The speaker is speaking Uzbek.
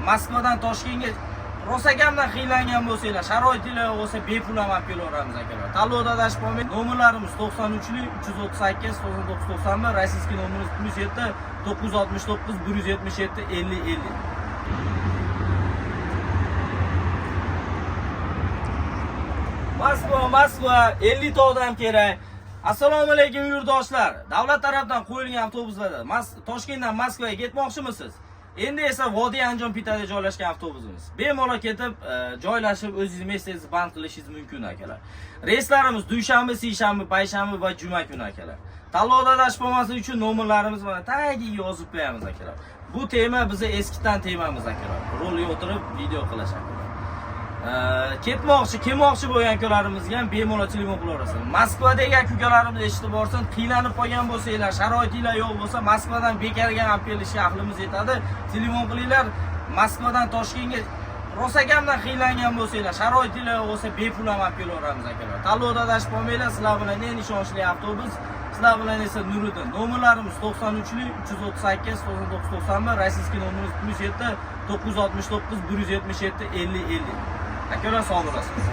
Moskvadan Toshkentga rosakamdan qiynalgan bo'lsanglar, sharoitinglar bo'lsa bepul ham olib kelaveramiz akalar. Tanlovda adashib qolmang. Nomerlarimiz 93 338 9991, rossiyskiy nomerimiz +7 969 177 50 50. Moskva 50 ta odam kerak. Assalomu alaykum yurtdoshlar. Davlat tomonidan qo'yilgan avtobuslarda Toshkentdan Moskvaga ketmoqchimisiz? Endi esa Vodiy Andijon pitada joylashgan avtobusimiz. Bemalol ketib, joylashib o'zingiz messengizni band qilishingiz mumkin akalar. Reyslarimiz dushanba, seshanba, payshanba va juma kuni akalar. Tanlovda adashib qolmaslik uchun nomerlarimiz mana tagiga yozib qo'yamiz akalar. Bu tema bizni eskidan temamiz akalar. Rolga o'tirib video qilish akalar. Kelmoqchi bo'lgan ukalarimizga ham bemalol telefon qilaverasizlar. Moskvadagi ukalarimiz eshitib borsin, qiynalib qolgan bo'lsanglar, sharoitinglar yo'q bo'lsa, Moskvadan bekarga olib kelishga aqlimiz yetadi. Telefon qilinglar. Moskvadan Toshkentga rosakamdan qiynalgan bo'lsanglar, sharoitinglar yo'q bo'lsa, bepul ham olib kelaveramiz akalar. Tanlovda adashib qolmanglar. Sizlar bilan eng ishonchli avtobus, sizlar bilan esa Nuriddin. Nomerlarimiz 93 338 9991, rossiyskiy nomerimiz +7 969 177 50 50. Akalar sog' bo'lasiz.